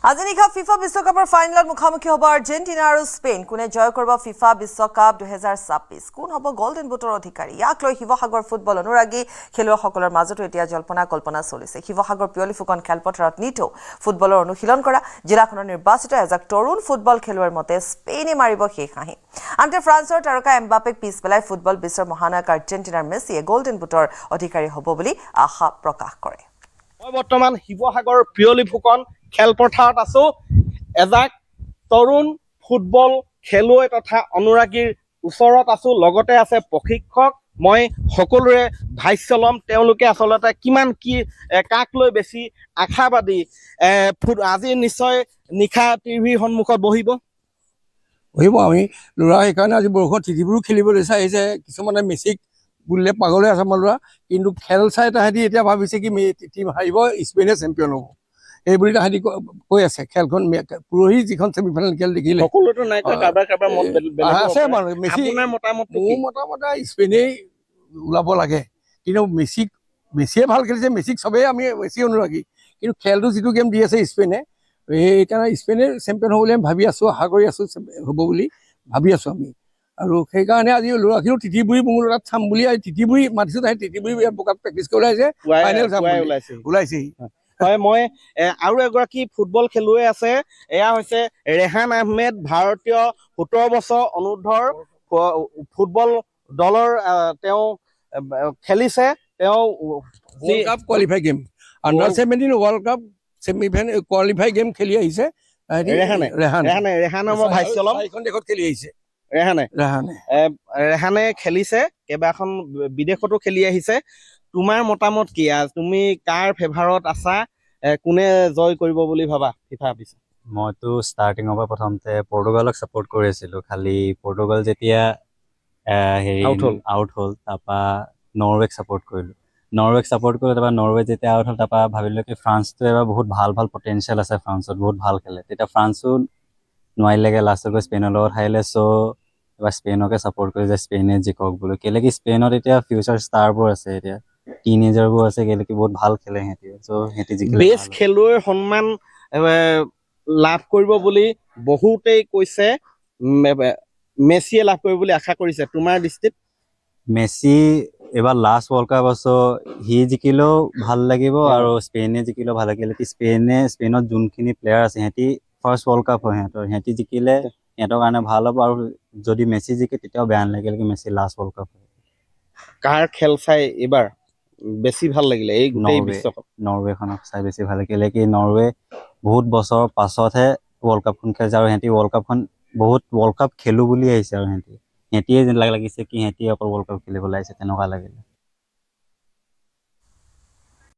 আজি নিশা ফিফা বিশ্বকাপৰ ফাইনেলত মুখামুখি হ'ব আৰ্জেণ্টিনা আৰু স্পেইন। কোনে জয় কৰিব ফিফা বিশ্বকাপ 2026? কোন হ'ব গোল্ডেন বুটৰ অধিকাৰী? ইয়াক লৈ শিৱসাগৰ ফুটবল অনুৰাগী খেলুৱৈসকলৰ মাজতো এতিয়া জল্পনা কল্পনা চলিছে। শিৱসাগৰ পিয়লি ফুকন খেলপথাৰত নিতৌ ফুটবলৰ অনুশীলন কৰা জিলাখনৰ নিৰ্বাচিত এজাক তৰুণ ফুটবল খেলুৱৈৰ মতে স্পেইনে মাৰিব শেষ হাঁহি। আনহাতে ফ্ৰান্সৰ তাৰকা এমবাপেক পিছ পেলাই ফুটবল বিশ্বৰ মহানায়ক আৰ্জেণ্টিনাৰ মেছিয়ে গোল্ডেন বুটৰ অধিকাৰী হ'ব বুলি আশা প্ৰকাশ কৰে। মই বৰ্তমান শিৱসাগৰ পিয়লি ফুকন খেলপথাৰত আছো। এজাক তৰুণ ফুটবল খেলুৱৈ তথা অনুৰাগীৰ ওচৰত আছো, লগতে আছে প্ৰশিক্ষক। মই সকলোৰে ভাষ্য ল'ম তেওঁলোকে আচলতে কিমান কি কাক লৈ বেছি আশাবাদী। আজি নিশ্চয় নিশা টিভিৰ সন্মুখত বহিব আমি ল'ৰা। সেইকাৰণে আজি বৰষুণ তিথিবোৰো খেলিবলৈ চাইছে। কিছুমানে মেছিক বুলিলে পাগলে আছে আমাৰ ল'ৰা, কিন্তু খেল চাই তাহাঁতি এতিয়া ভাবিছে কি টিম হাৰিব, স্পেইনে চেম্পিয়ন হ'ব এই বুলি তাহাঁতি কৈ আছে। খেলখন পৰহি যিখন ছেমিফাইনেল খেল দেখিলে আছে বাৰু। মেছি মোৰ মতামতে স্পেইনেই ওলাব লাগে, কিন্তু মেছিয়ে ভাল খেলিছে। মেছিক চবেই আমি মেছি অনুৰাগী, কিন্তু খেলটো যিটো গেম দি আছে স্পেইনে, সেইকাৰণে স্পেইনে চেম্পিয়ন হ'ব বুলি আমি ভাবি আছোঁ, আশা কৰি আছোঁ হ'ব বুলি ভাবি আছোঁ আমি। আৰু সেইকাৰণে আজি ল'ৰাখিনিও তিতিবুৰি মোৰ তাত চাম বুলি তিতিবুৰি মাতিছোঁ। তাই তিতিবুৰি বোকাত প্ৰেক্টিচ কৰি ওলাইছে, ফাইনেল চাম ওলাইছেহি। হয়, মই আৰু এগৰাকী ফুটবল খেলুৱৈ আছে। এয়া হৈছে ৰেহান আহমেদ, ভাৰতীয় 17 বছৰ অনুৰ্ধৰ ফুটবল দলৰ তেওঁ খেলিছে। তেওঁ world cup qualify game, under 17 world cup semi-final qualify game খেলি আহিছে। ৰেহানৰ মই ভাষ্য ল'ম। দেশত খেলি আহিছে ৰেহানে খেলিছে, কেইবাখন বিদেশতো খেলি আহিছে। তোমাৰ মতামত কি? তুমি কাৰ ফেভাৰত আছা? কোনে জয় কৰিব বুলি ভাবা ফিফা পিছে? মইতো ষ্টাৰ্টিঙৰ পৰা প্ৰথমতে পৰ্তুগালক ছাপোৰ্ট কৰি আছিলোঁ। খালি পৰ্তুগাল যেতিয়া আউট হ'ল, তাৰপৰা নৰৱেক ছাপোৰ্ট কৰিলোঁ। তাৰপৰা নৰৱে যেতিয়া আউট হ'ল, তাৰপৰা ভাবিলোঁ কি ফ্ৰান্সটো এবাৰ বহুত ভাল পটেঞ্চিয়েল আছে, ফ্ৰান্সত বহুত ভাল খেলে। তেতিয়া ফ্ৰান্সো নোৱাৰিলেগৈ, লাষ্টত গৈ স্পেইনৰ লগত হাৰিলে। চ' এবাৰ স্পেইনকে ছাপোৰ্ট কৰি যে স্পেইনে জিকক বোলো, কেলৈ কি স্পেইনত এতিয়া ফিউচাৰ ষ্টাৰবোৰ আছে, এতিয়া টিনেজাৰবোৰ আছে, কেলৈ কি বহুত ভাল খেলে সিহঁতি। চ' সিহঁতি জিকিলে বেষ্ট খেলুৱৈৰ সন্মান লাভ কৰিব বুলি বহুতেই কৈছে। মেছিয়ে লাভ কৰিব বুলি আশা কৰিছে। তোমাৰ দৃষ্টিত? মেছি এবাৰ লাষ্ট ৱৰ্ল্ড কাপ আছে, সি জিকিলেও ভাল লাগিব আৰু স্পেইনে জিকিলেও ভাল লাগিলে। স্পেইনত যোনখিনি প্লেয়াৰ আছে সিহঁতি ফাৰ্ষ্ট ৱৰ্ল্ড কাপ হয় সিহঁতি জিকিলে সিহঁতৰ কাৰণে ভাল হ'ব। আৰু যদি মেছি জিকে তেতিয়াও বেয়া নালাগিলে কি মেছি লাষ্ট ৱৰ্ল্ড কাপ হয়। কাৰ খেল চাই এইবাৰ বেছি ভাল লাগিলে? এই গোটেই বিশ্বকাপ নৰৱেখনক চাই বেছি ভাল লাগিলে কি নৰৱে বহুত বছৰৰ পাছতহে ৱৰ্ল্ড কাপখন খেলিছে, আৰু সিহঁতি ৱৰ্ল্ড কাপ খেলো বুলি আহিছে। আৰু সিহঁতিয়ে লাগিছে কি সিহঁতি অকল ৱৰ্ল্ড কাপ খেলিবলৈ আহিছে, তেনেকুৱা লাগিলে।